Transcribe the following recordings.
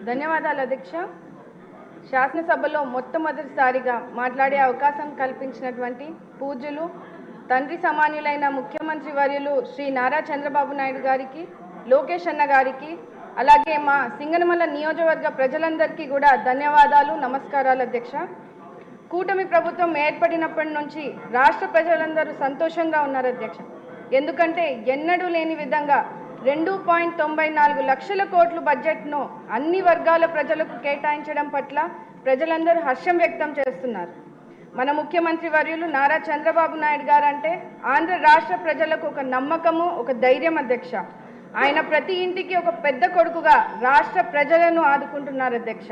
ధన్యవాదాలు అధ్యక్ష. శాసనసభలో మొట్టమొదటిసారిగా మాట్లాడే అవకాశం కల్పించినటువంటి పూజ్యులు తండ్రి సమానులైన ముఖ్యమంత్రి వర్యులు శ్రీ నారా చంద్రబాబు నాయుడు గారికి, లోకేష్ అన్న గారికి, అలాగే మా సింగనమల నియోజకవర్గ ప్రజలందరికీ కూడా ధన్యవాదాలు, నమస్కారాలు అధ్యక్ష. కూటమి ప్రభుత్వం ఏర్పడినప్పటి నుంచి రాష్ట్ర ప్రజలందరూ సంతోషంగా ఉన్నారు అధ్యక్ష. ఎందుకంటే ఎన్నడూ లేని విధంగా 2.94 లక్షల కోట్ల బడ్జెట్ను అన్ని వర్గాల ప్రజలకు కేటాయించడం పట్ల ప్రజలందరూ హర్షం వ్యక్తం చేస్తున్నారు. మన ముఖ్యమంత్రి వర్యులు నారా చంద్రబాబు నాయుడు గారు అంటే ఆంధ్ర రాష్ట్ర ప్రజలకు ఒక నమ్మకము, ఒక ధైర్యం అధ్యక్ష. ఆయన ప్రతి ఇంటికి ఒక పెద్ద కొడుకుగా రాష్ట్ర ప్రజలను ఆదుకుంటున్నారు అధ్యక్ష.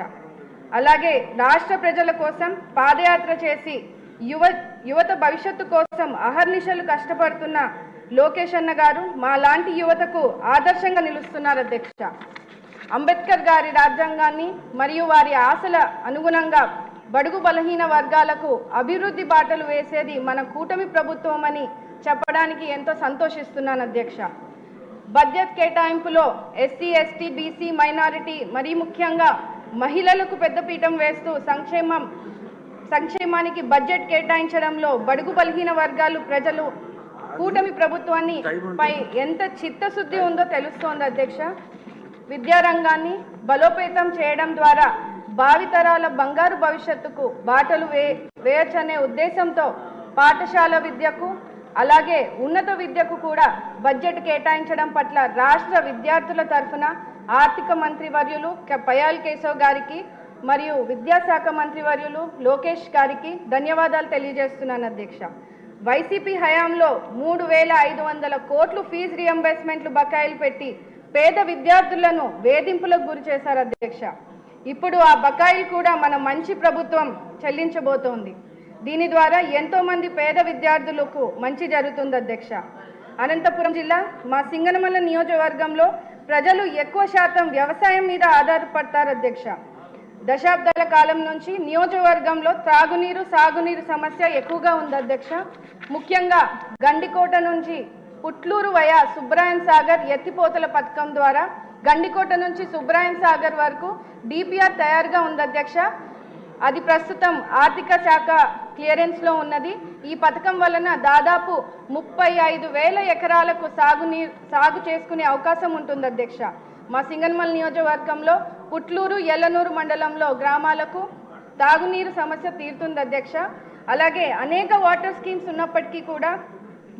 అలాగే రాష్ట్ర ప్రజల కోసం పాదయాత్ర చేసి యువత భవిష్యత్తు కోసం అహర్నిశలు కష్టపడుతున్న లోకేష్ అన్న గారు మా లాంటి యువతకు ఆదర్శంగా నిలుస్తున్నారు అధ్యక్ష. అంబేద్కర్ గారి రాజ్యాంగాన్ని మరియు వారి ఆశల అనుగుణంగా బడుగు బలహీన వర్గాలకు అభివృద్ధి బాటలు వేసేది మన కూటమి ప్రభుత్వం అని చెప్పడానికి ఎంతో సంతోషిస్తున్నాను అధ్యక్ష. బడ్జెట్ కేటాయింపులో ఎస్సీ, ఎస్టీ, బీసీ, మైనారిటీ మరీ ముఖ్యంగా మహిళలకు పెద్దపీఠం వేస్తూ సంక్షేమానికి బడ్జెట్ కేటాయించడంలో బడుగు బలహీన వర్గాలు ప్రజలు కూటమి ప్రభుత్వాన్ని పై ఎంత చిత్తశుద్ధి ఉందో తెలుస్తోంది అధ్యక్ష. విద్యారంగాన్ని బలోపేతం చేయడం ద్వారా భావితరాల బంగారు భవిష్యత్తుకు బాటలు వేయచ్చనే ఉద్దేశంతో పాఠశాల విద్యకు అలాగే ఉన్నత విద్యకు కూడా బడ్జెట్ కేటాయించడం పట్ల రాష్ట్ర విద్యార్థుల తరఫున ఆర్థిక మంత్రి వర్యులు పయాల్ కేశవ్ గారికి మరియు విద్యాశాఖ మంత్రి వర్యులు లోకేష్ గారికి ధన్యవాదాలు తెలియజేస్తున్నాను అధ్యక్ష. వైసీపీ హయాంలో 3,500 కోట్లు ఫీజు రియంబర్స్మెంట్లు బకాయిలు పెట్టి పేద విద్యార్థులను వేధింపులకు గురి చేశారు అధ్యక్ష. ఇప్పుడు ఆ బకాయిలు కూడా మన మంచి ప్రభుత్వం చెల్లించబోతోంది. దీని ద్వారా ఎంతో మంది పేద విద్యార్థులకు మంచి జరుగుతుంది అధ్యక్ష. అనంతపురం జిల్లా మా సింగనమల నియోజకవర్గంలో ప్రజలు ఎక్కువ శాతం వ్యవసాయం మీద ఆధారపడతారు అధ్యక్ష. దశాబ్దాల కాలం నుంచి నియోజకవర్గంలో త్రాగునీరు, సాగునీరు సమస్య ఎక్కువగా ఉంది అధ్యక్ష. ముఖ్యంగా గండికోట నుంచి పుట్లూరు వయా సుబ్రాయన్ సాగర్ ఎత్తిపోతల పథకం ద్వారా గండికోట నుంచి సుబ్రాయన్ సాగర్ వరకు డిపిఆర్ తయారుగా ఉంది అధ్యక్ష. అది ప్రస్తుతం ఆర్థిక శాఖ క్లియరెన్స్లో ఉన్నది. ఈ పథకం వలన దాదాపు 35,000 ఎకరాలకు సాగు చేసుకునే అవకాశం ఉంటుంది అధ్యక్ష. మా సింగనమల నియోజకవర్గంలో పుట్లూరు, ఎల్లనూరు మండలంలో గ్రామాలకు తాగునీరు సమస్య తీరుతుంది అధ్యక్ష. అలాగే అనేక వాటర్ స్కీమ్స్ ఉన్నప్పటికీ కూడా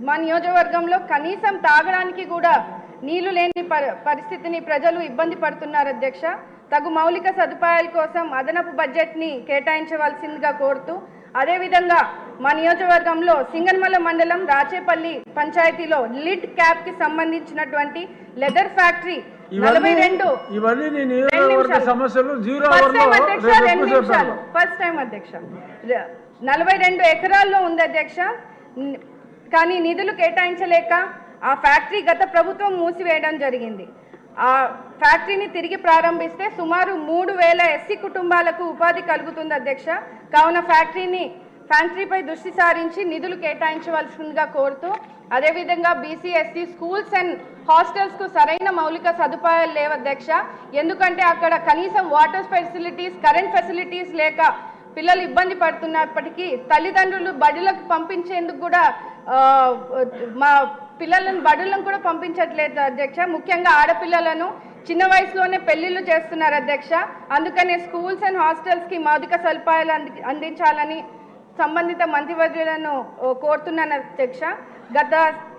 మా నియోజకవర్గంలో కనీసం తాగడానికి కూడా నీళ్లు లేని పరిస్థితిని ప్రజలు ఇబ్బంది పడుతున్నారు అధ్యక్ష. తగు మౌలిక సదుపాయాల కోసం అదనపు బడ్జెట్ని కేటాయించవలసిందిగా కోరుతూ, అదేవిధంగా మా నియోజకవర్గంలో సింగనమల మండలం రాచేపల్లి పంచాయతీలో లిడ్ క్యాప్కి సంబంధించినటువంటి లెదర్ ఫ్యాక్టరీ 42 ఎకరాల్లో ఉంది అధ్యక్ష. కానీ నిధులు కేటాయించలేక ఆ ఫ్యాక్టరీ గత ప్రభుత్వం మూసివేయడం జరిగింది. ఆ ఫ్యాక్టరీని తిరిగి ప్రారంభిస్తే సుమారు 3,000 ఎస్సీ కుటుంబాలకు ఉపాధి కలుగుతుంది అధ్యక్ష. కావున ఫ్యాక్టరీపై దృష్టి సారించి నిధులు కేటాయించవలసిందిగా కోరుతూ, అదేవిధంగా బీసీ, ఎస్సీ స్కూల్స్ అండ్ హాస్టల్స్కు సరైన మౌలిక సదుపాయాలు లేవు అధ్యక్ష. ఎందుకంటే అక్కడ కనీసం వాటర్ ఫెసిలిటీస్, కరెంట్ ఫెసిలిటీస్ లేక పిల్లలు ఇబ్బంది పడుతున్నప్పటికీ తల్లిదండ్రులు బడులకు పంపించేందుకు కూడా మా పిల్లలను బడులను కూడా పంపించట్లేదు అధ్యక్ష. ముఖ్యంగా ఆడపిల్లలను చిన్న వయసులోనే పెళ్లిళ్ళు చేస్తున్నారు అధ్యక్ష. అందుకనే స్కూల్స్ అండ్ హాస్టల్స్కి మౌలిక సదుపాయాలు అందించాలని సంబంధిత మంత్రివర్యులను కోరుతున్నాను అధ్యక్ష. గత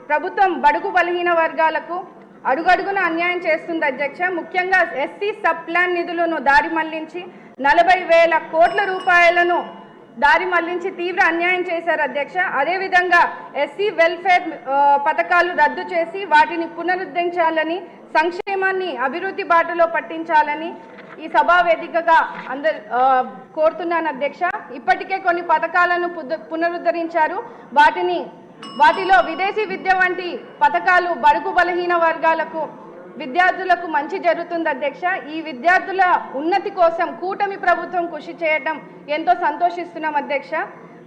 ప్రభుత్వం బడుగు బలహీన వర్గాలకు అడుగడుగున అన్యాయం చేస్తుంది అధ్యక్ష. ముఖ్యంగా ఎస్సీ సబ్ ప్లాన్ నిధులను దారి మళ్లించి 40,000 కోట్ల రూపాయలను దారి మళ్లించి తీవ్ర అన్యాయం చేశారు అధ్యక్ష. అదేవిధంగా ఎస్సీ వెల్ఫేర్ పథకాలు రద్దు చేసి వాటిని పునరుద్ధరించాలని, సంక్షేమాన్ని అభివృద్ధి బాటలో పట్టించాలని ఈ సభా వేదికగా కోరుతున్నాను అధ్యక్ష. ఇప్పటికే కొన్ని పథకాలను పునరుద్ధరించారు. వాటిలో విదేశీ విద్య వంటి పథకాలు బడుగు బలహీన వర్గాలకు విద్యార్థులకు మంచి జరుగుతుంది అధ్యక్ష. ఈ విద్యార్థుల ఉన్నతి కోసం కూటమి ప్రభుత్వం కృషి చేయడం ఎంతో సంతోషిస్తున్నాం అధ్యక్ష.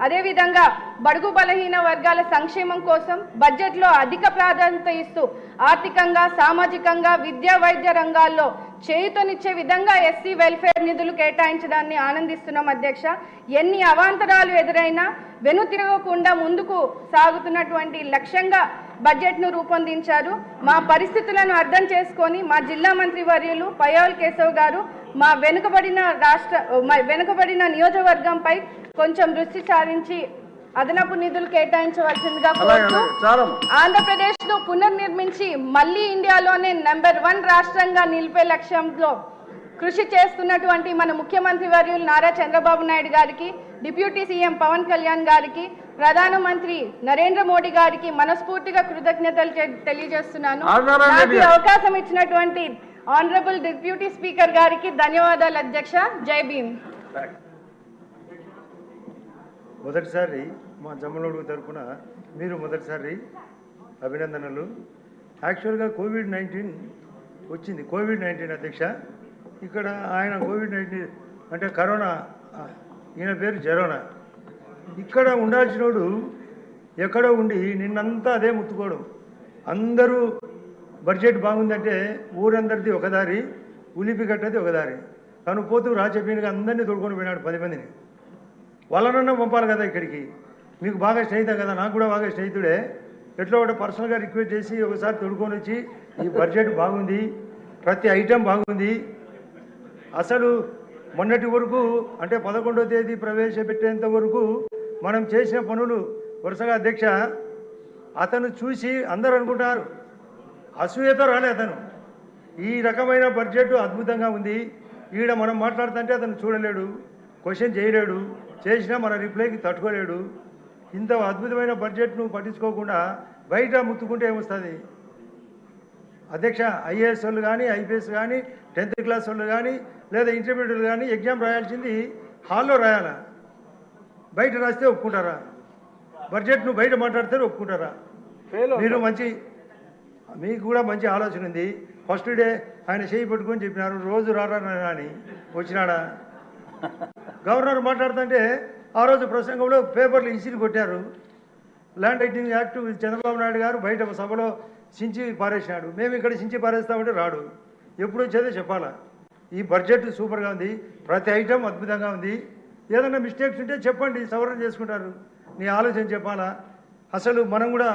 అదేవిధంగా బడుగు బలహీన వర్గాల సంక్షేమం కోసం బడ్జెట్లో అధిక ప్రాధాన్యత ఇస్తూ ఆర్థికంగా సామాజికంగా విద్యా వైద్య రంగాల్లో చేయూతనిచ్చే విధంగా ఎస్సీ వెల్ఫేర్ నిధులు కేటాయించడాన్ని ఆనందిస్తున్నాం అధ్యక్ష. ఎన్ని అవాంతరాలు ఎదురైనా వెనుతిరగకుండా ముందుకు సాగుతున్నటువంటి లక్ష్యంగా బడ్జెట్ను రూపొందించారు. మా పరిస్థితులను అర్థం చేసుకొని మా జిల్లా మంత్రి వర్యులు పయ్యావుల కేశవ్ గారు మా వెనుకబడిన నియోజకవర్గంపై కొంచెం దృష్టి సారించి అదనపు నిధులు కేటాయించవలసిందిగా కోరుతూ ఆంధ్రప్రదేశ్ను పునర్నిర్మించి మళ్లీ ఇండియాలోనే నెంబర్ 1 రాష్ట్రంగా నిలిపే లక్ష్యంలో కృషి చేస్తున్నటువంటి మన ముఖ్యమంత్రి వర్యులు నారా చంద్రబాబు నాయుడు గారికి, డిప్యూటీ సీఎం పవన్ కళ్యాణ్ గారికి, ప్రధానమంత్రి నరేంద్ర మోడీ గారికి మనస్ఫూర్తిగా కృతజ్ఞతలు తెలియజేస్తున్నాను. నాకు అవకాశం ఇచ్చినటువంటి ఆనరబుల్ డిప్యూటీ స్పీకర్ గారికి ధన్యవాదాలు అధ్యక్ష. జై భీమ్. మొదటిసారి మా జమ్మలోడు తరఫున మీరు మొదటిసారి అభినందనలు. యాక్చువల్గా కోవిడ్-19 వచ్చింది. కోవిడ్-19 అధ్యక్ష, ఇక్కడ ఆయన కోవిడ్-19 అంటే కరోనా, ఈయన పేరు జరోనా. ఇక్కడ ఉండాల్సినోడు ఎక్కడో ఉండి నిన్నంతా అదే ముత్తుకోవడం. అందరూ బడ్జెట్ బాగుందంటే ఊరందరిది ఒక దారి, ఉలిపి కట్టది ఒక దారి. తను పోతూ రాజపీనిగా అందరినీ తోడుకొని పోయినాడు 10 మందిని. వాళ్ళనన్నా పంపాలి కదా ఇక్కడికి. మీకు బాగా స్నేహితం కదా, నాకు కూడా బాగా స్నేహితుడే. ఎట్లా ఒకటి పర్సనల్గా రిక్వెస్ట్ చేసి ఒకసారి తోడుకొని వచ్చి ఈ బడ్జెట్ బాగుంది, ప్రతి ఐటెం బాగుంది. అసలు మొన్నటి వరకు అంటే 11వ తేదీ ప్రవేశపెట్టేంత వరకు మనం చేసిన పనులు వరుసగా అధ్యక్ష అతను చూసి అందరూ అనుకుంటారు, అసూయతో రాలే అతను. ఈ రకమైన బడ్జెట్ అద్భుతంగా ఉంది, ఈడ మనం మాట్లాడుతుంటే అతను చూడలేడు, క్వశ్చన్ చేయలేడు, చేసినా మన రిప్లైకి తట్టుకోలేడు. ఇంత అద్భుతమైన బడ్జెట్ను పట్టించుకోకుండా బయట ముత్తుకుంటే ఏమొస్తుంది అధ్యక్ష? ఐఏఎస్ వాళ్ళు కానీ, ఐపీఎస్ కానీ, 10th క్లాస్ వాళ్ళు కానీ, లేదా ఇంటర్మీడియట్ కానీ ఎగ్జామ్ రాయాల్సింది హాల్లో రాయాలా? బయట రాస్తే ఒప్పుకుంటారా? బడ్జెట్ను బయట మాట్లాడితే ఒప్పుకుంటారా? మీరు మీకు కూడా మంచి ఆలోచన ఉంది. ఫస్ట్ డే ఆయన చేయి పట్టుకొని చెప్పినారు రోజు రారా అని, వచ్చినాడా? గవర్నర్ మాట్లాడుతుంటే ఆ రోజు ప్రసంగంలో పేపర్లు ఇసిరి కొట్టారు. Land titling act Chandrababu Naidu గారు బయట సభలో చించి పారేసినాడు. మేము ఇక్కడ చించి పారేస్తామంటే రాడు. ఎప్పుడు వచ్చేదో చెప్పాలా? ఈ బడ్జెట్ సూపర్గా ఉంది, ప్రతి ఐటెం అద్భుతంగా ఉంది. ఏదైనా మిస్టేక్స్ ఉంటే చెప్పండి, సవరణ చేసుకుంటారు. నీ ఆలోచన చెప్పాలా? అసలు మనం కూడా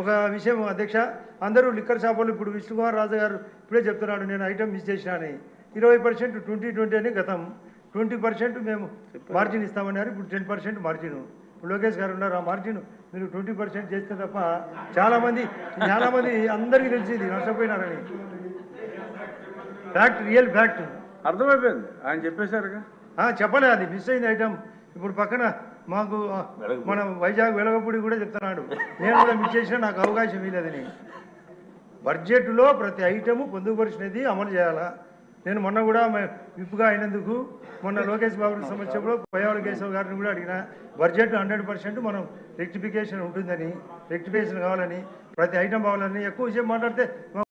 ఒక విషయం అధ్యక్ష, అందరూ లిక్కర్ షాపులు ఇప్పుడు విష్ణుకుమార్ రాజు గారు ఇప్పుడే చెప్తున్నాడు నేను ఐటెం మిస్ చేసినా అని. 20% 2020 అని గతం, 20% మేము మార్జిన్ ఇస్తామన్నారు. ఇప్పుడు 10% మార్జిన్. ఇప్పుడు లోకేష్ గారు ఉన్నారు, ఆ మార్జిన్ మీరు 20% చేస్తే తప్ప చాలామంది అందరికీ తెలిసింది నష్టపోయినారని. ఫ్యాక్ట్, రియల్ ఫ్యాక్ట్ అర్థమైపోయింది. ఆయన చెప్పేశారుగా, చెప్పలే, అది మిస్ అయింది ఐటెం. ఇప్పుడు పక్కన మాకు మన వైజాగ్ వెలగపూడి కూడా చెప్తున్నాడు, నేను కూడా మిస్ చేసినా నాకు అవకాశం ఇవ్వలేదని. బడ్జెట్లో ప్రతి ఐటము పొందుపరిచినది అమలు చేయాలా? నేను మొన్న కూడా విప్పుగా అయినందుకు మొన్న లోకేష్ బాబు సమస్యలో పయ్యావుల కేశవ్ గారిని కూడా అడిగిన, బడ్జెట్ 100% మనం రెక్టిఫికేషన్ ఉంటుందని, రెక్టిఫికేషన్ కావాలని, ప్రతి ఐటమ్ కావాలని. ఎక్కువ విషయం మాట్లాడితే